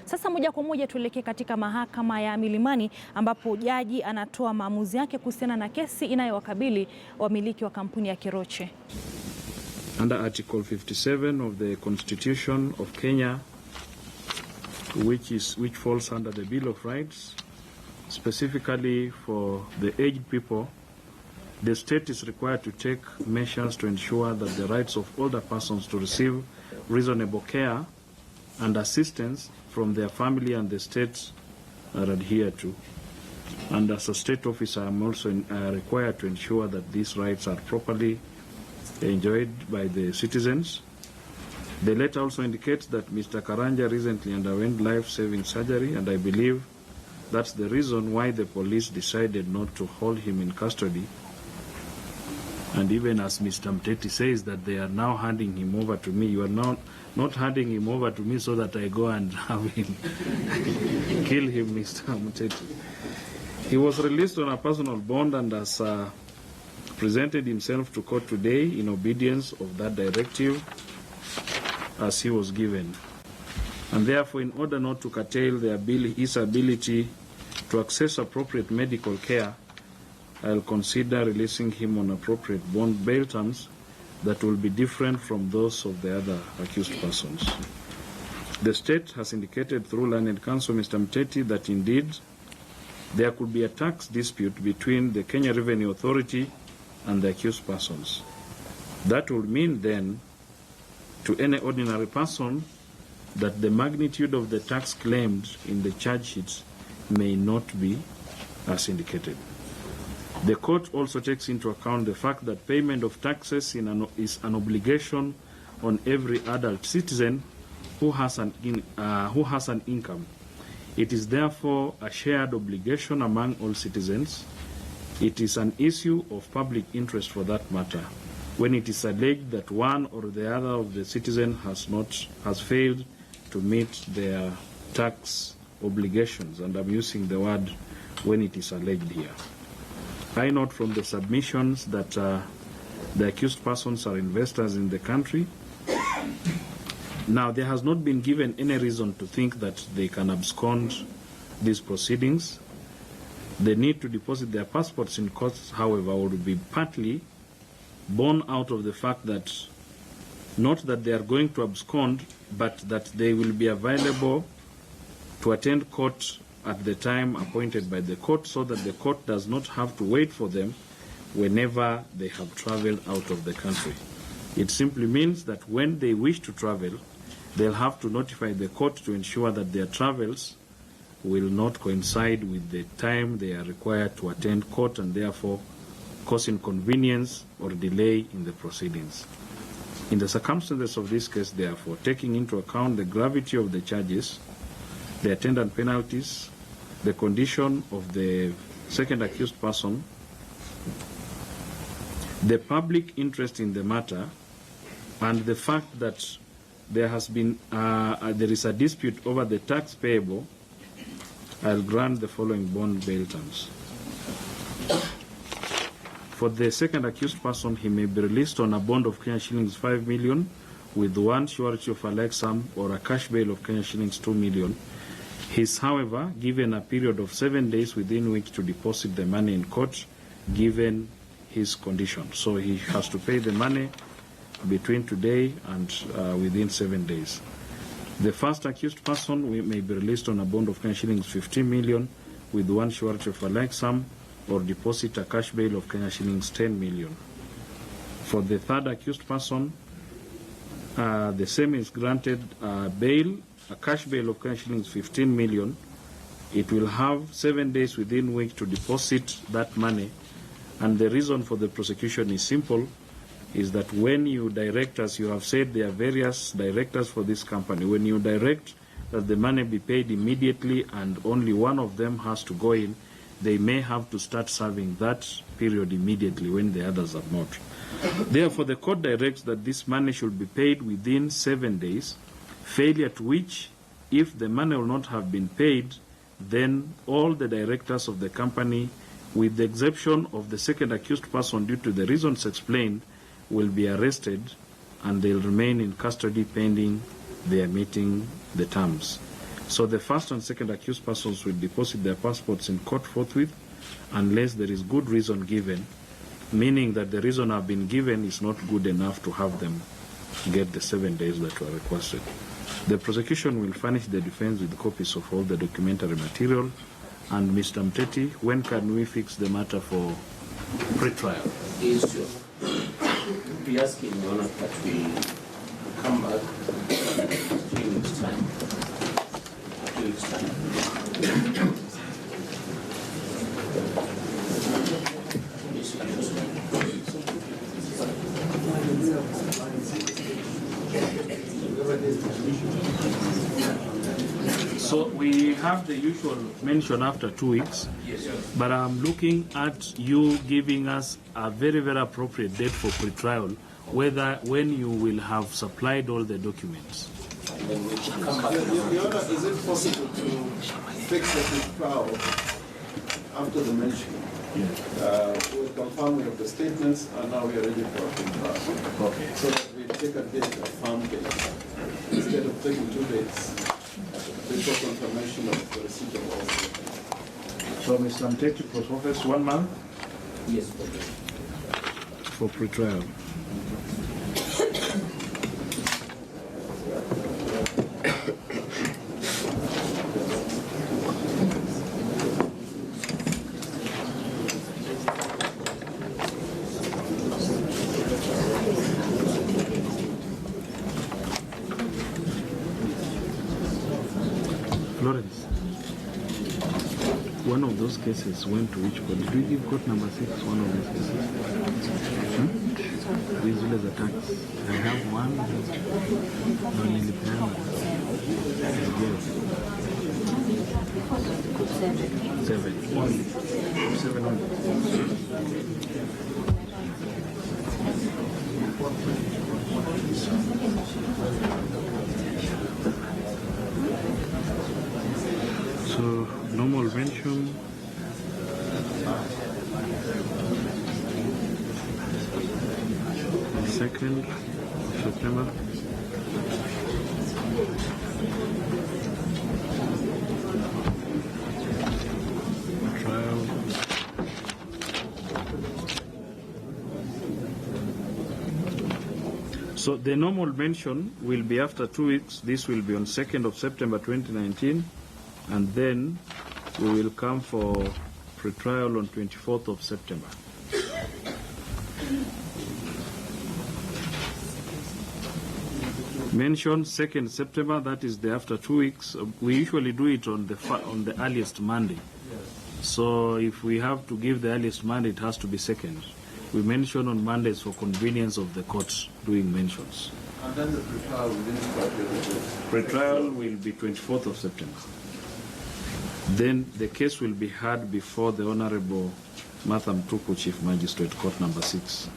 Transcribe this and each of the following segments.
Sasa moja kwa moja tuelekee katika mahakama ya Milimani ambapo jaji anatoa maamuzi yake kuhusiana na kesi inayowakabili wamiliki wa kampuni ya Keroche. Under Article 57 of the Constitution of Kenya, which falls under the Bill of Rights, specifically for the aged people, the state is required to take measures to ensure that the rights of older persons to receive reasonable care and assistance from their family and the state are adhered to. And as a state officer, I am also required to ensure that these rights are properly enjoyed by the citizens. The letter also indicates that Mr. Karanja recently underwent life-saving surgery, and I believe that's the reason why the police decided not to hold him in custody. And even as Mr. Mteti says that they are now handing him over to me, you are not handing him over to me so that I go and have him kill him, Mr. Mteti. He was released on a personal bond and has presented himself to court today in obedience of that directive as he was given. And therefore, in order not to curtail his ability to access appropriate medical care, I'll consider releasing him on appropriate bond bail terms that will be different from those of the other accused persons. The state has indicated through learned counsel Mr. Mteti that indeed there could be a tax dispute between the Kenya Revenue Authority and the accused persons. That would mean then to any ordinary person that the magnitude of the tax claimed in the charge sheets may not be as indicated. The court also takes into account the fact that payment of taxes is an obligation on every adult citizen who has an income. It is therefore a shared obligation among all citizens. It is an issue of public interest for that matter when it is alleged that one or the other of the citizen has failed to meet their tax obligations, and I'm using the word when it is alleged here. I note from the submissions that the accused persons are investors in the country. Now, there has not been given any reason to think that they can abscond these proceedings. The need to deposit their passports in courts, however, would be partly born out of the fact that not that they are going to abscond, but that they will be available to attend court at the time appointed by the court, so that the court does not have to wait for them whenever they have traveled out of the country. It simply means that when they wish to travel, they'll have to notify the court to ensure that their travels will not coincide with the time they are required to attend court, and therefore cause inconvenience or delay in the proceedings. In the circumstances of this case, therefore, taking into account the gravity of the charges, the attendant penalties, the condition of the second accused person, the public interest in the matter, and the fact that there is a dispute over the tax payable, I'll grant the following bond bail terms. For the second accused person, he may be released on a bond of Kenya shillings 5 million with one surety of a like sum or a cash bail of Kenya shillings 2 million. He is, however, given a period of 7 days within which to deposit the money in court, given his condition. So he has to pay the money between today and within 7 days. The first accused person may be released on a bond of Kenya shillings 15 million with one surety of a like sum or deposit a cash bail of Kenya shillings 10 million. For the third accused person, the same is granted bail, a cash bail of Kenya shillings 15 million. It will have 7 days within which to deposit that money, and the reason for the prosecution is simple, is that when you direct, as you have said, there are various directors for this company. When you direct that the money be paid immediately and only one of them has to go in, they may have to start serving that period immediately when the others are not. Therefore, the court directs that this money should be paid within 7 days, failure to which, if the money will not have been paid, then all the directors of the company, with the exception of the second accused person due to the reasons explained, will be arrested and they'll remain in custody pending their meeting the terms. So the first and second accused persons will deposit their passports in court forthwith unless there is good reason given, meaning that the reason have been given is not good enough to have them get the 7 days that were requested. The prosecution will furnish the defense with copies of all the documentary material. And Mr. Mteti, when can we fix the matter for pre-trial? Yes, sure. We ask in Your Honor that we come back 3 weeks' time. 2 weeks' time. So we have the usual mention after 2 weeks, Yes, sir. but I'm looking at you giving us a very, very appropriate date for pre-trial, when you will have supplied all the documents. And then we can come back. Your Honor, is it possible to fix the trial after the mention? We'll confirm we have the statements, and now we are ready for a trial. Okay. So that we take a date, a firm date, instead of taking 2 days before confirmation of the receipt of all statements. So Mr. Mteti, post office 1 month Yes, okay. for pre-trial. Florence, one of those cases went to which body? Do you give court number 6 one of those cases? These are the attacks. I have one. No, nilipeana. Yes. 7. Only. 7 only. So, normal mention. The 2nd of September. Trial. So the normal mention will be after 2 weeks. This will be on 2nd of September 2019. And then we will come for pre-trial on 24th of September. Mention 2nd September, that is the after 2 weeks. We usually do it on the earliest Monday. So if we have to give the earliest Monday, it has to be 2nd. We mention on Mondays for convenience of the courts doing mentions. And then the pre-trial will start your Pre-trial will be 24th of September. Then the case will be heard before the Honorable Martha Mtuku, Chief Magistrate, Court number 6.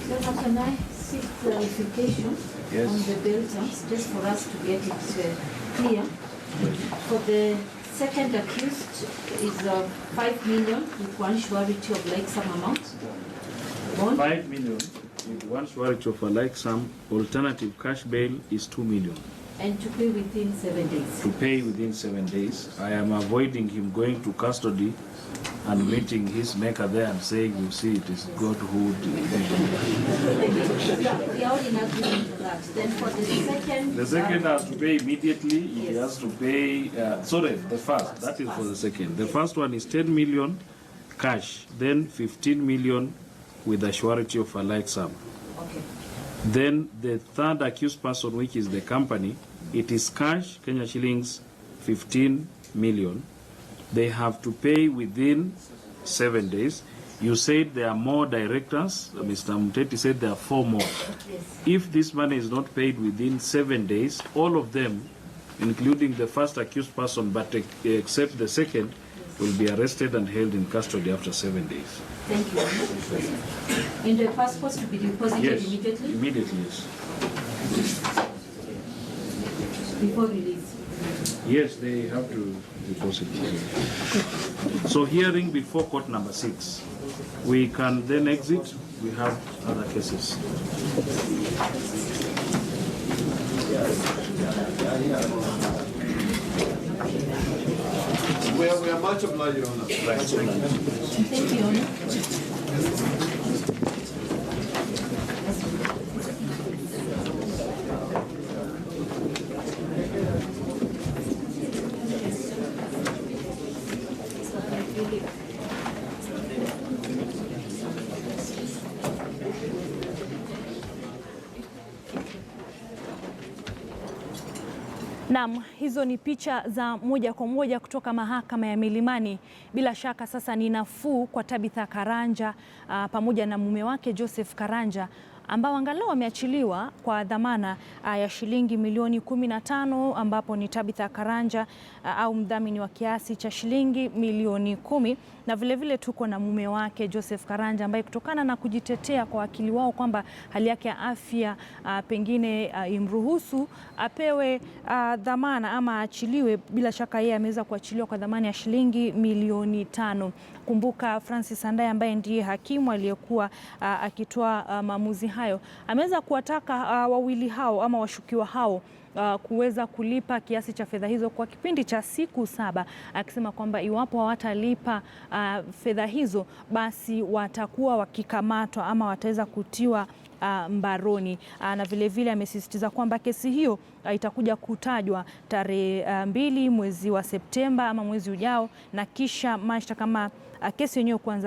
So can I seek clarification Yes. on the bail terms, just for us to get it clear? For the second accused is 5 million with one surety of like some amount. Bond 5 million with one surety of a like sum. Alternative cash bail is 2 million. and to pay within 7 days. To pay within 7 days. I am avoiding him going to custody and meeting his maker there and saying, you see, it is God who did it. We are in agreement for that. Then for the second... The second has to pay immediately. He Yes. has to pay, the first. That is for the second. The first one is 10 million cash, then 15 million with a surety of a like sum. Okay. Then the third accused person, which is the company, it is cash, Kenya shillings, 15 million. They have to pay within 7 days. You said there are more directors. Mr. Mteti said there are 4 more. Yes. If this money is not paid within 7 days, all of them, including the first accused person, but except the second, will be arrested and held in custody after 7 days. Thank you. And the passports to be deposited Yes, immediately immediately, yes. before release. Yes, they have to deposit. So hearing before court number 6. We can then exit. We have other cases. much obliged, Your Honor. Thank you, Your Honor. Naam, hizo ni picha za moja kwa moja kutoka mahakama ya Milimani. Bila shaka sasa ni nafuu kwa Tabitha Karanja pamoja na mume wake Joseph Karanja ambao angalau wameachiliwa kwa dhamana ya shilingi milioni 15, ambapo ni Tabitha Karanja au mdhamini wa kiasi cha shilingi milioni 10, na vilevile tuko na mume wake Joseph Karanja ambaye kutokana na kujitetea kwa wakili wao kwamba hali yake ya afya pengine imruhusu apewe dhamana ama achiliwe, bila shaka yeye ameweza kuachiliwa kwa dhamana ya shilingi milioni 5. Kumbuka Francis Andai ambaye ndiye hakimu aliyekuwa akitoa maamuzi hayo ameweza kuwataka wawili hao ama washukiwa hao kuweza kulipa kiasi cha fedha hizo kwa kipindi cha siku 7, akisema kwamba iwapo hawatalipa fedha hizo basi watakuwa wakikamatwa ama wataweza kutiwa mbaroni. Na vilevile amesisitiza kwamba kesi hiyo itakuja kutajwa tarehe 2 mwezi wa Septemba ama mwezi ujao, na kisha mashtaka kama kesi yenyewe kuanza